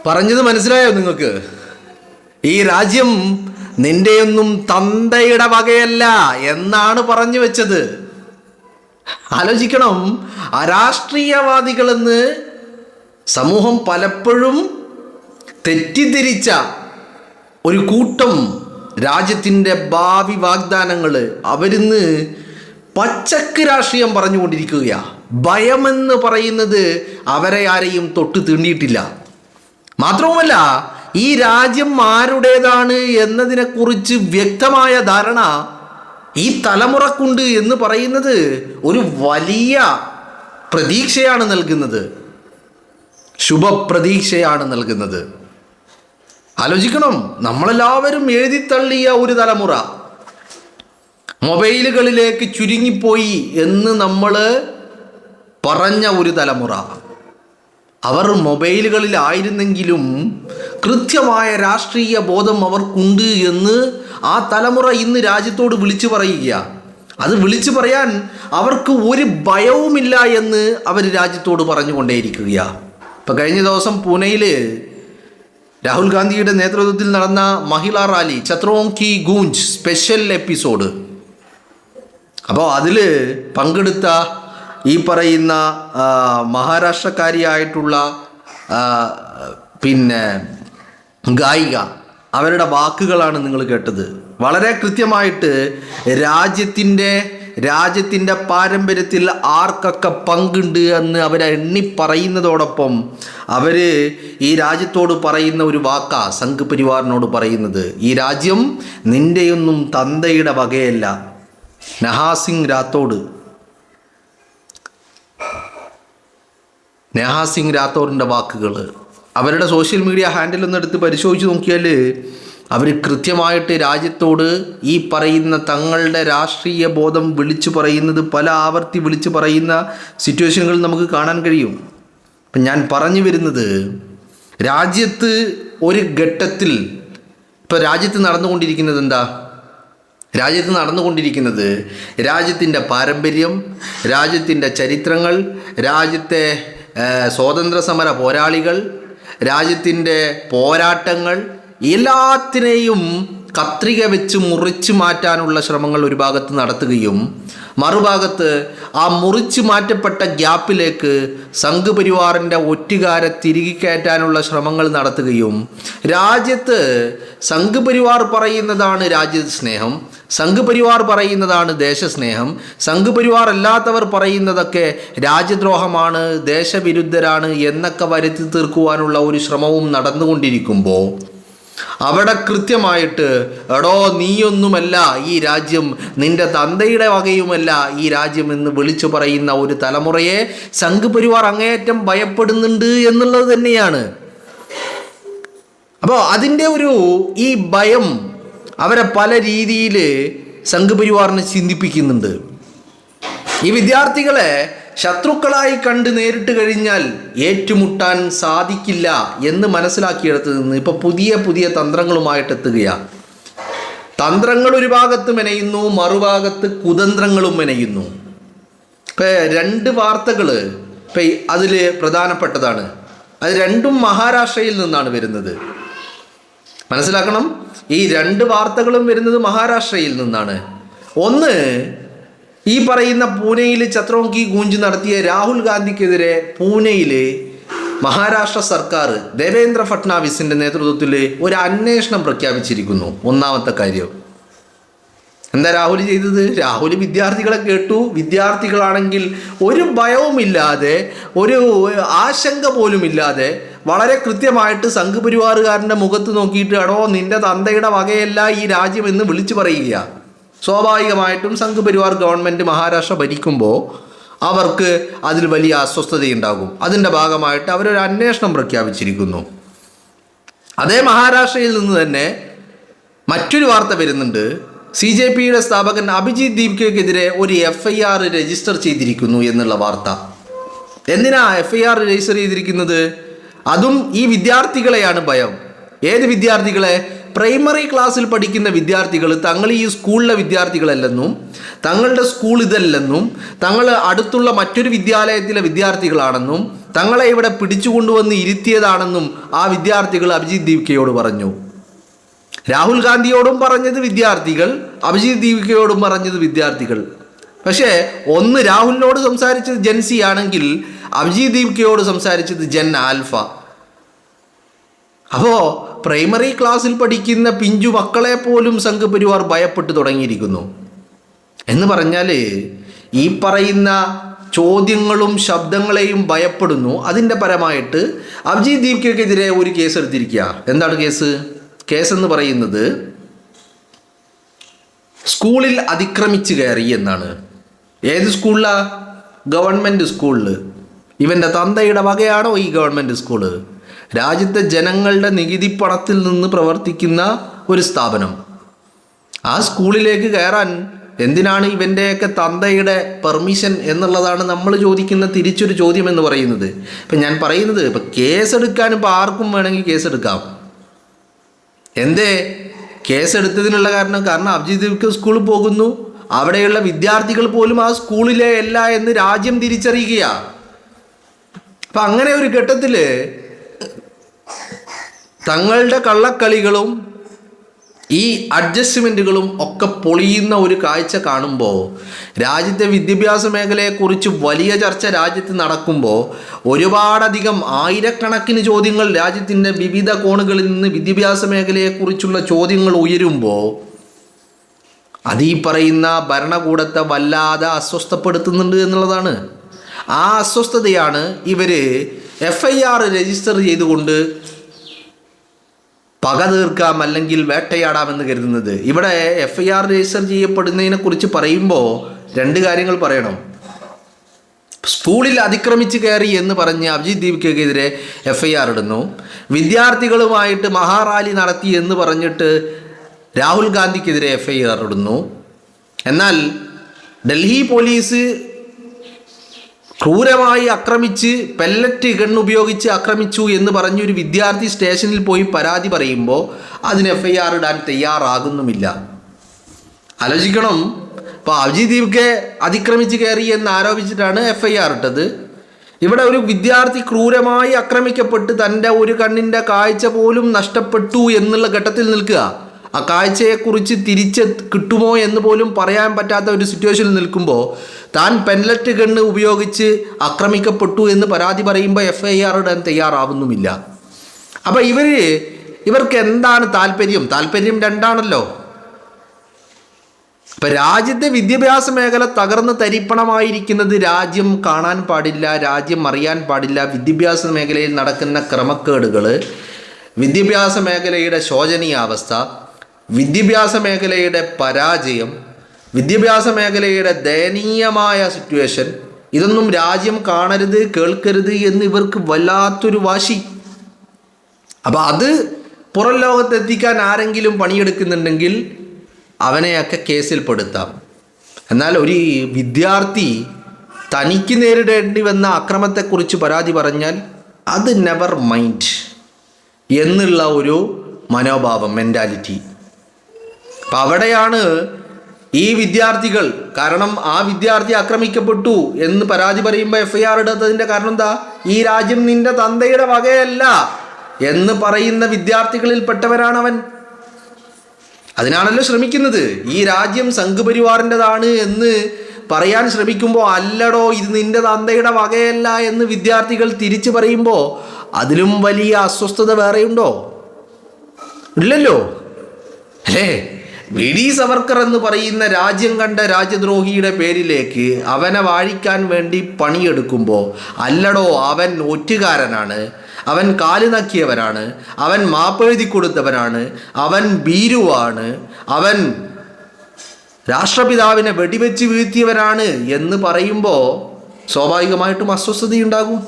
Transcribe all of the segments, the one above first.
പറഞ്ഞത് മനസ്സിലായോ നിങ്ങൾക്ക്? ഈ രാജ്യം നിന്റെയൊന്നും തന്തയുടെ വകയല്ല എന്നാണ് പറഞ്ഞു വെച്ചത്. ആലോചിക്കണം. അരാഷ്ട്രീയവാദികളെന്ന് സമൂഹം പലപ്പോഴും തെറ്റിദ്ധരിച്ച ഒരു കൂട്ടം രാജ്യത്തിൻ്റെ ഭാവി വാഗ്ദാനങ്ങൾ അവരിന്ന് പച്ചക്ക് രാഷ്ട്രീയം പറഞ്ഞുകൊണ്ടിരിക്കുകയാണ്. ഭയമെന്ന് പറയുന്നത് അവരെ ആരെയും തൊട്ട് തീണ്ടിയിട്ടില്ല. മാത്രവുമല്ല, ഈ രാജ്യം ആരുടേതാണ് എന്നതിനെക്കുറിച്ച് വ്യക്തമായ ധാരണ ഈ തലമുറക്കുണ്ട് എന്ന് പറയുന്നത് ഒരു വലിയ പ്രതീക്ഷയാണ് നൽകുന്നത്, ശുഭപ്രതീക്ഷയാണ് നൽകുന്നത്. ആലോചിക്കണം. നമ്മളെല്ലാവരും എഴുതിത്തള്ളിയ ഒരു തലമുറ മൊബൈലുകളിലേക്ക് ചുരുങ്ങിപ്പോയി എന്ന് നമ്മൾ പറഞ്ഞ ഒരു തലമുറ. അവർ മൊബൈലുകളിലായിരുന്നെങ്കിലും കൃത്യമായ രാഷ്ട്രീയ ബോധം അവർക്കുണ്ട് എന്ന് ആ തലമുറ ഇന്ന് രാജ്യത്തോട് വിളിച്ചു പറയുക. അത് വിളിച്ചു പറയാൻ അവർക്ക് ഒരു ഭയവുമില്ല എന്ന് അവർ രാജ്യത്തോട് പറഞ്ഞുകൊണ്ടേയിരിക്കുകയാണ്. ഇപ്പം കഴിഞ്ഞ ദിവസം പൂനെയിൽ രാഹുൽ ഗാന്ധിയുടെ നേതൃത്വത്തിൽ നടന്ന മഹിളാ റാലി ഛത്രോം കി ഗൂഞ്ച് സ്പെഷ്യൽ എപ്പിസോഡ്. അപ്പോൾ അതിൽ പങ്കെടുത്ത ഈ പറയുന്ന മഹാരാഷ്ട്രക്കാരിയായിട്ടുള്ള ഗായിക, അവരുടെ വാക്കുകളാണ് നിങ്ങൾ കേട്ടത്. വളരെ കൃത്യമായിട്ട് രാജ്യത്തിൻ്റെ പാരമ്പര്യത്തിൽ ആർക്കൊക്കെ പങ്കുണ്ട് എന്ന് അവരെ എണ്ണി പറയുന്നതോടൊപ്പം അവർ ഈ രാജ്യത്തോട് പറയുന്ന ഒരു വാക്കാ സംഘ് പരിവാറിനോട് പറയുന്നത്, ഈ രാജ്യം നിൻ്റെയൊന്നും തന്തയുടെ വകയല്ല. നഹാസിംഗ് രാത്തോറിൻ്റെ വാക്കുകൾ അവരുടെ സോഷ്യൽ മീഡിയ ഹാൻഡിലൊന്നും എടുത്ത് പരിശോധിച്ച് നോക്കിയാൽ അവർ കൃത്യമായിട്ട് രാജ്യത്തോട് ഈ പറയുന്ന തങ്ങളുടെ രാഷ്ട്രീയ ബോധം വിളിച്ചു പറയുന്നത്, പല ആവർത്തി വിളിച്ചു പറയുന്ന സിറ്റുവേഷനുകൾ നമുക്ക് കാണാൻ കഴിയും. അപ്പം ഞാൻ പറഞ്ഞു വരുന്നത്, രാജ്യത്ത് ഒരു ഘട്ടത്തിൽ ഇപ്പോൾ രാജ്യത്ത് നടന്നുകൊണ്ടിരിക്കുന്നത് എന്താ? രാജ്യത്തിൻ്റെ പാരമ്പര്യം, രാജ്യത്തിൻ്റെ ചരിത്രങ്ങൾ, രാജ്യത്തെ സ്വാതന്ത്ര്യ സമര പോരാളികൾ, രാജ്യത്തിൻ്റെ പോരാട്ടങ്ങൾ, എല്ലാത്തിനെയും കത്രിക വെച്ച് മുറിച്ചു മാറ്റാനുള്ള ശ്രമങ്ങൾ ഒരു ഭാഗത്ത് നടത്തുകയും മറുഭാഗത്ത് ആ മുറിച്ചു മാറ്റപ്പെട്ട ഗ്യാപ്പിലേക്ക് സംഘ് പരിവാറിൻ്റെ ഒറ്റുകാരെ തിരികെ കയറ്റാനുള്ള ശ്രമങ്ങൾ നടത്തുകയും, രാജ്യത്ത് സംഘ് പരിവാർ പറയുന്നതാണ് രാജ്യസ്നേഹം, സംഘ് പരിവാർ പറയുന്നതാണ് ദേശസ്നേഹം, സംഘ് പരിവാർ അല്ലാത്തവർ പറയുന്നതൊക്കെ രാജ്യദ്രോഹമാണ്, ദേശവിരുദ്ധരാണ് എന്നൊക്കെ വരുത്തി തീർക്കുവാനുള്ള ഒരു ശ്രമവും നടന്നുകൊണ്ടിരിക്കുമ്പോൾ അവിടെ കൃത്യമായിട്ട് എടോ നീയൊന്നുമല്ല ഈ രാജ്യം, നിന്റെ തന്തയുടെ വകയുമല്ല ഈ രാജ്യം എന്ന് വിളിച്ചു പറയുന്ന ഒരു തലമുറയെ സംഘ് പരിവാർ അങ്ങേയറ്റം ഭയപ്പെടുന്നുണ്ട് എന്നുള്ളത് തന്നെയാണ്. അപ്പോൾ അതിൻ്റെ ഈ ഭയം അവരെ പല രീതിയിൽ സംഘ് പരിവാറിനെ ചിന്തിപ്പിക്കുന്നുണ്ട്. ഈ വിദ്യാർത്ഥികളെ ശത്രുക്കളായി കണ്ട് നേരിട്ട് കഴിഞ്ഞാൽ ഏറ്റുമുട്ടാൻ സാധിക്കില്ല എന്ന് മനസ്സിലാക്കിയെടുത്ത് നിന്ന് ഇപ്പോൾ പുതിയ തന്ത്രങ്ങളുമായിട്ട് എത്തുകയാണ്. തന്ത്രങ്ങൾ ഒരു ഭാഗത്ത് മെനയുന്നു, മറുഭാഗത്ത് കുതന്ത്രങ്ങളും മെനയുന്നു. ഇപ്പം രണ്ട് വാർത്തകൾ ഇപ്പം അതിൽ പ്രധാനപ്പെട്ടതാണ്. അത് രണ്ടും മഹാരാഷ്ട്രയിൽ നിന്നാണ് വരുന്നത്. മനസ്സിലാക്കണം, ഈ രണ്ട് വാർത്തകളും വരുന്നത് മഹാരാഷ്ട്രയിൽ നിന്നാണ്. ഒന്ന്, ഈ പറയുന്ന പൂനെയിൽ ഛത്രോം കി ഗൂഞ്ച് നടത്തിയ രാഹുൽ ഗാന്ധിക്കെതിരെ പൂനെയിൽ മഹാരാഷ്ട്ര സർക്കാർ ദേവേന്ദ്ര ഫട്നാവിസിൻ്റെ നേതൃത്വത്തിൽ ഒരു അന്വേഷണം പ്രഖ്യാപിച്ചിരിക്കുന്നു. ഒന്നാമത്തെ കാര്യം എന്താ രാഹുൽ ചെയ്തത്? രാഹുൽ വിദ്യാർത്ഥികളെ കേട്ടു. വിദ്യാർത്ഥികളാണെങ്കിൽ ഒരു ഭയവുമില്ലാതെ, ഒരു ആശങ്ക പോലുമില്ലാതെ വളരെ കൃത്യമായിട്ട് സംഘ് പരിവാറുകാരൻ്റെ മുഖത്ത് നോക്കിയിട്ട് എടോ നിൻ്റെ തന്തയുടെ വകയല്ല ഈ രാജ്യം എന്ന് വിളിച്ചു പറയുക. സ്വാഭാവികമായിട്ടും സംഘ് പരിവാർ ഗവൺമെൻറ് മഹാരാഷ്ട്ര ഭരിക്കുമ്പോൾ അവർക്ക് അതിൽ വലിയ അസ്വസ്ഥതയുണ്ടാകും. അതിൻ്റെ ഭാഗമായിട്ട് അവരൊരു അന്വേഷണം പ്രഖ്യാപിച്ചിരിക്കുന്നു. അതേ മഹാരാഷ്ട്രയിൽ നിന്ന് തന്നെ മറ്റൊരു വാർത്ത വരുന്നുണ്ട്. CJPയുടെ സ്ഥാപകൻ അഭിജിത് ദീപ്കയ്ക്കെതിരെ ഒരു FIR രജിസ്റ്റർ ചെയ്തിരിക്കുന്നു എന്നുള്ള വാർത്ത. എന്തിനാ FIR രജിസ്റ്റർ ചെയ്തിരിക്കുന്നത്? അതും ഈ വിദ്യാർത്ഥികളെയാണ് ഭയം. ഏത് വിദ്യാർത്ഥികളെ? പ്രൈമറി ക്ലാസ്സിൽ പഠിക്കുന്ന വിദ്യാർത്ഥികൾ തങ്ങൾ ഈ സ്കൂളിലെ വിദ്യാർത്ഥികളല്ലെന്നും തങ്ങളുടെ സ്കൂൾ ഇതല്ലെന്നും തങ്ങൾ അടുത്തുള്ള മറ്റൊരു വിദ്യാലയത്തിലെ വിദ്യാർത്ഥികളാണെന്നും തങ്ങളെ ഇവിടെ പിടിച്ചുകൊണ്ടുവന്ന് ഇരുത്തിയതാണെന്നും ആ വിദ്യാർത്ഥികൾ അഭിജിത്ത് ദീപ്കയോട് പറഞ്ഞു. രാഹുൽ ഗാന്ധിയോടും പറഞ്ഞത് വിദ്യാർത്ഥികൾ, അഭിജിത്ത് ദീപ്കയോടും പറഞ്ഞത് വിദ്യാർത്ഥികൾ. പക്ഷേ ഒന്ന് രാഹുലിനോട് സംസാരിച്ചത് ജെൻസി ആണെങ്കിൽ അഭിജിത്ത് ദീപ്കയോട് സംസാരിച്ചത് ജെൻ ആൽഫ. അപ്പോൾ പ്രൈമറി ക്ലാസ്സിൽ പഠിക്കുന്ന പിഞ്ചു മക്കളെ പോലും സംഘപരിവാർ ഭയപ്പെട്ടു തുടങ്ങിയിരിക്കുന്നു. എന്ന് പറഞ്ഞാൽ ഈ പറയുന്ന ചോദ്യങ്ങളും ശബ്ദങ്ങളെയും ഭയപ്പെടുന്നു. അതിൻ്റെ പരമായിട്ട് അഭിജിത്ത് ദീപ്കയ്ക്കെതിരെ ഒരു കേസ് എടുത്തിരിക്കുക. എന്താണ് കേസ്? കേസെന്ന് പറയുന്നത് സ്കൂളിൽ അതിക്രമിച്ച് കയറി എന്നാണ്. ഏത് സ്കൂളിലാണ്? ഗവൺമെൻറ് സ്കൂളിൽ. ഇവൻ്റെ തന്തയുടെ വകയാണോ ഈ ഗവൺമെൻറ് സ്കൂള്? രാജ്യത്തെ ജനങ്ങളുടെ നികുതി പണത്തിൽ നിന്ന് പ്രവർത്തിക്കുന്ന ഒരു സ്ഥാപനം. ആ സ്കൂളിലേക്ക് കയറാൻ എന്തിനാണ് ഇവൻ്റെയൊക്കെ തന്തയുടെ പെർമിഷൻ എന്നുള്ളതാണ് നമ്മൾ ചോദിക്കുന്ന തിരിച്ചൊരു ചോദ്യം എന്ന് പറയുന്നത്. ഇപ്പം ഞാൻ പറയുന്നത്, ഇപ്പം കേസെടുക്കാൻ ഇപ്പോൾ ആർക്കും വേണമെങ്കിൽ കേസെടുക്കാം. എന്തേ കേസെടുത്തതിനുള്ള കാരണം അഭിജിത്ത് ദീപ്ക സ്കൂളിൽ പോകുന്നു, അവിടെയുള്ള വിദ്യാർത്ഥികൾ പോലും ആ സ്കൂളിലെ അല്ല എന്ന് രാജ്യം തിരിച്ചറിയുക. അപ്പം അങ്ങനെ ഒരു ഘട്ടത്തിൽ തങ്ങളുടെ കള്ളക്കളികളും ഈ അഡ്ജസ്റ്റ്മെൻറ്റുകളും ഒക്കെ പൊളിയുന്ന ഒരു കാഴ്ച കാണുമ്പോൾ, രാജ്യത്തെ വിദ്യാഭ്യാസ മേഖലയെക്കുറിച്ച് വലിയ ചർച്ച രാജ്യത്ത് നടക്കുമ്പോൾ, ഒരുപാടധികം ആയിരക്കണക്കിന് ചോദ്യങ്ങൾ രാജ്യത്തിൻ്റെ വിവിധ കോണുകളിൽ നിന്ന് വിദ്യാഭ്യാസ മേഖലയെക്കുറിച്ചുള്ള ചോദ്യങ്ങൾ ഉയരുമ്പോൾ അത് ഈ പറയുന്ന ഭരണകൂടത്തെ വല്ലാതെ അസ്വസ്ഥപ്പെടുത്തുന്നുണ്ട് എന്നുള്ളതാണ്. ആ അസ്വസ്ഥതയാണ് ഇവർ FIR രജിസ്റ്റർ ചെയ്തുകൊണ്ട് പക തീർക്കാം അല്ലെങ്കിൽ വേട്ടയാടാമെന്ന് കരുതുന്നത്. ഇവിടെ FIR രജിസ്റ്റർ ചെയ്യപ്പെടുന്നതിനെ കുറിച്ച് പറയുമ്പോൾ രണ്ട് കാര്യങ്ങൾ പറയണം. സ്കൂളിൽ അതിക്രമിച്ച് കയറി എന്ന് പറഞ്ഞ് അഭിജിത്ത് ദീപ്കയ്ക്കെതിരെ FIR ഇടുന്നു. വിദ്യാർത്ഥികളുമായിട്ട് മഹാറാലി നടത്തി എന്ന് പറഞ്ഞിട്ട് രാഹുൽ ഗാന്ധിക്കെതിരെ FIR ഇടുന്നു. എന്നാൽ ഡൽഹി പോലീസ് ക്രൂരമായി ആക്രമിച്ച് പെല്ലറ്റ് ഗൺ ഉപയോഗിച്ച് ആക്രമിച്ചു എന്ന് പറഞ്ഞൊരു വിദ്യാർത്ഥി സ്റ്റേഷനിൽ പോയി പരാതി പറയുമ്പോൾ അതിന് FIR ഇടാൻ തയ്യാറാകുന്നുമില്ല. ആലോചിക്കണം. ഇപ്പോൾ അഭിജിത്ത് ദീപ്കയെ അതിക്രമിച്ച് കയറി എന്ന് ആരോപിച്ചിട്ടാണ് FIR ഇട്ടത്. ഇവിടെ ഒരു വിദ്യാർത്ഥി ക്രൂരമായി ആക്രമിക്കപ്പെട്ട് തൻ്റെ ഒരു കണ്ണിൻ്റെ കാഴ്ച പോലും നഷ്ടപ്പെട്ടു എന്നുള്ള ഘട്ടത്തിൽ നിൽക്കുക. ആ കാഴ്ചയെക്കുറിച്ച് തിരിച്ച് കിട്ടുമോ എന്ന് പോലും പറയാൻ പറ്റാത്ത ഒരു സിറ്റുവേഷനിൽ നിൽക്കുമ്പോൾ താൻ പെൻലറ്റ് ഗണ്ണ് ഉപയോഗിച്ച് ആക്രമിക്കപ്പെട്ടു എന്ന് പരാതി പറയുമ്പോൾ FIR ഇടാൻ തയ്യാറാവുന്നുമില്ല. അപ്പോൾ ഇവർക്ക് എന്താണ് താല്പര്യം രണ്ടാണല്ലോ. ഇപ്പം രാജ്യത്തെ വിദ്യാഭ്യാസ മേഖല തകർന്ന് തരിപ്പണമായിരിക്കുന്നത് രാജ്യം കാണാൻ പാടില്ല, രാജ്യം അറിയാൻ പാടില്ല. വിദ്യാഭ്യാസ മേഖലയിൽ നടക്കുന്ന ക്രമക്കേടുകൾ, വിദ്യാഭ്യാസ മേഖലയുടെ ശോചനീയാവസ്ഥ, വിദ്യാഭ്യാസ മേഖലയുടെ പരാജയം, വിദ്യാഭ്യാസ മേഖലയുടെ ദയനീയമായ സിറ്റുവേഷൻ, ഇതൊന്നും രാജ്യം കാണരുത്, കേൾക്കരുത് എന്ന് ഇവർക്ക് വല്ലാത്തൊരു വാശി. അപ്പം അത് പുറം ലോകത്തെത്തിക്കാൻ ആരെങ്കിലും പണിയെടുക്കുന്നുണ്ടെങ്കിൽ അവനെയൊക്കെ കേസിൽപ്പെടുത്താം. എന്നാൽ ഒരു വിദ്യാർത്ഥി തനിക്ക് നേരിടേണ്ടി വന്ന അക്രമത്തെക്കുറിച്ച് പരാതി പറഞ്ഞാൽ അത് നെവർ മൈൻഡ് എന്നുള്ള ഒരു മനോഭാവം, മെൻറ്റാലിറ്റി. അപ്പം അവിടെയാണ് ഈ വിദ്യാർത്ഥികൾ, കാരണം ആ വിദ്യാർത്ഥി ആക്രമിക്കപ്പെട്ടു എന്ന് പരാതി പറയുമ്പോൾ FIR ഇടാത്തതിൻ്റെ കാരണം എന്താ? ഈ രാജ്യം നിന്റെ തന്തയുടെ വകയല്ല എന്ന് പറയുന്ന വിദ്യാർത്ഥികളിൽപ്പെട്ടവരാണ് അവൻ. അതിനാണല്ലോ ശ്രമിക്കുന്നത്. ഈ രാജ്യം സംഘപരിവാറിൻ്റെതാണ് എന്ന് പറയാൻ ശ്രമിക്കുമ്പോൾ അല്ലടോ ഇത് നിന്റെ തന്തയുടെ വകയല്ല എന്ന് വിദ്യാർത്ഥികൾ തിരിച്ചു പറയുമ്പോൾ അതിലും വലിയ അസ്വസ്ഥത വേറെയുണ്ടോ? ഇല്ലല്ലോ അല്ലേ? VD സവർക്കർ എന്ന് പറയുന്ന രാജ്യം കണ്ട രാജ്യദ്രോഹിയുടെ പേരിലേക്ക് അവനെ വാഴിക്കാൻ വേണ്ടി പണിയെടുക്കുമ്പോൾ അല്ലടോ അവൻ ഒറ്റുകാരനാണ്, അവൻ കാല് നക്കിയവനാണ്, അവൻ മാപ്പെഴുതി കൊടുത്തവനാണ്, അവൻ ഭീരുവാണ്, അവൻ രാഷ്ട്രപിതാവിനെ വെടിവെച്ച് വീഴ്ത്തിയവനാണ് എന്ന് പറയുമ്പോൾ സ്വാഭാവികമായിട്ടും അസ്വസ്ഥതയുണ്ടാകും.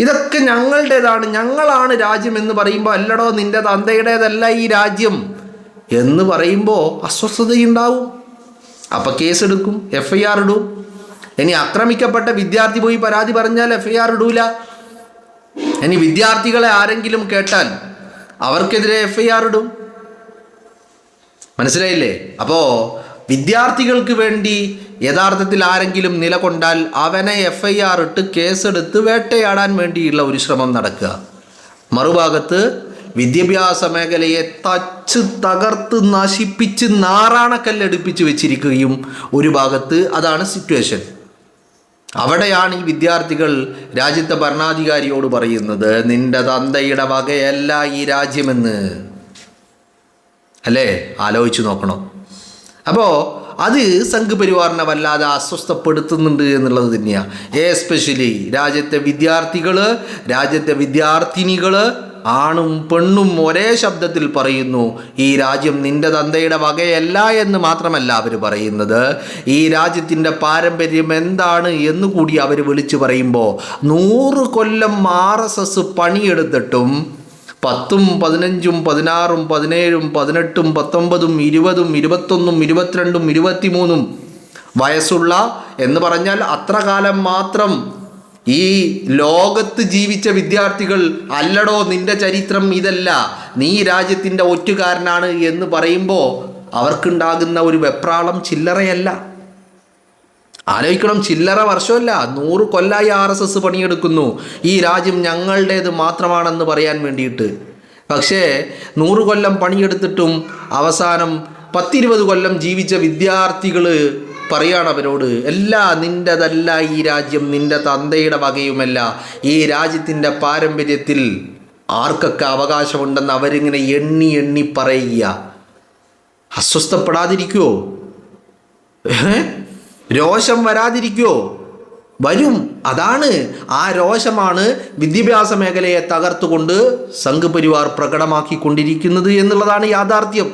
ഇതൊക്കെ ഞങ്ങളുടേതാണ്, ഞങ്ങളാണ് രാജ്യം എന്ന് പറയുമ്പോൾ അല്ലടോ നിന്റെ തന്തയുടേതല്ല ഈ രാജ്യം എന്ന് പറയുമ്പോൾ അസ്വസ്ഥതയുണ്ടാവും. അപ്പം കേസെടുക്കും, FIR ഇടും. ഇനി ആക്രമിക്കപ്പെട്ട വിദ്യാർത്ഥി പോയി പരാതി പറഞ്ഞാൽ FIR ഇടൂല. ഇനി വിദ്യാർത്ഥികളെ ആരെങ്കിലും കേട്ടാൽ അവർക്കെതിരെ FIR ഇടും. മനസ്സിലായില്ലേ? അപ്പോൾ വിദ്യാർത്ഥികൾക്ക് വേണ്ടി യഥാർത്ഥത്തിൽ ആരെങ്കിലും നിലകൊണ്ടാൽ അവനെ FIR ഇട്ട് കേസെടുത്ത് വേട്ടയാടാൻ വേണ്ടിയുള്ള ഒരു ശ്രമം നടക്കുക. മറുഭാഗത്ത് വിദ്യാഭ്യാസ മേഖലയെ തച്ച് തകർത്ത് നശിപ്പിച്ച് നാറാണക്കല്ലടുപ്പിച്ച് വെച്ചിരിക്കുകയും ഒരു ഭാഗത്ത്. അതാണ് സിറ്റുവേഷൻ. അവിടെയാണ് ഈ വിദ്യാർത്ഥികൾ രാജ്യത്തെ ഭരണാധികാരിയോട് പറയുന്നത്, നിന്റെ തന്തയുടെ വകയല്ല ഈ രാജ്യമെന്ന്. അല്ലേ? ആലോചിച്ച് നോക്കണം. അപ്പോൾ അത് സംഘ് പരിവാറിനെ വല്ലാതെ അസ്വസ്ഥപ്പെടുത്തുന്നുണ്ട് എന്നുള്ളത് തന്നെയാണ്. എസ്പെഷ്യലി രാജ്യത്തെ വിദ്യാർത്ഥികൾ, രാജ്യത്തെ വിദ്യാർത്ഥിനികൾ, ആണും പെണ്ണും ഒരേ ശബ്ദത്തിൽ പറയുന്നു, ഈ രാജ്യം നിന്റെ തന്തയുടെ വകയല്ല എന്ന് മാത്രമല്ല അവർ പറയുന്നത്, ഈ രാജ്യത്തിൻ്റെ പാരമ്പര്യം എന്താണ് എന്ന് കൂടി അവർ വിളിച്ചു പറയുമ്പോൾ 100 കൊല്ലം RSS പണിയെടുത്തിട്ടും 10, 15, 16, 17, 18, 19, 20, 21, 22, 23 വയസ്സുള്ള എന്ന് പറഞ്ഞാൽ അത്ര കാലം മാത്രം ഈ ലോകത്ത് ജീവിച്ച വിദ്യാർത്ഥികൾ അല്ലടോ നിന്റെ ചരിത്രം ഇതല്ല, നീ രാജ്യത്തിൻ്റെ ഒറ്റുകാരനാണ് എന്ന് പറയുമ്പോൾ അവർക്കുണ്ടാകുന്ന ഒരു വെപ്രാളം ചില്ലറയല്ല. ആലോചിക്കണം, ചില്ലറ വർഷമല്ല, 100 കൊല്ലായി RSS പണിയെടുക്കുന്നു ഈ രാജ്യം ഞങ്ങളുടേത് മാത്രമാണെന്ന് പറയാൻ വേണ്ടിയിട്ട്. പക്ഷേ 100 കൊല്ലം പണിയെടുത്തിട്ടും അവസാനം 10-20 കൊല്ലം ജീവിച്ച വിദ്യാർത്ഥികൾ പറയാണ് അവരോട്, അല്ല നിൻ്റെതല്ല ഈ രാജ്യം, നിൻ്റെ തന്തയുടെ വകയുമല്ല, ഈ രാജ്യത്തിൻ്റെ പാരമ്പര്യത്തിൽ ആർക്കൊക്കെ അവകാശമുണ്ടെന്ന് അവരിങ്ങനെ എണ്ണി എണ്ണി പറയുക. അസ്വസ്ഥപ്പെടാതിരിക്കുമോ? രോഷം വരാതിരിക്കുമോ? വരും. അതാണ്, ആ രോഷമാണ് വിദ്യാഭ്യാസ മേഖലയെ തകർത്തുകൊണ്ട് സംഘ് പരിവാർ പ്രകടമാക്കിക്കൊണ്ടിരിക്കുന്നത് എന്നുള്ളതാണ് യാഥാർത്ഥ്യം.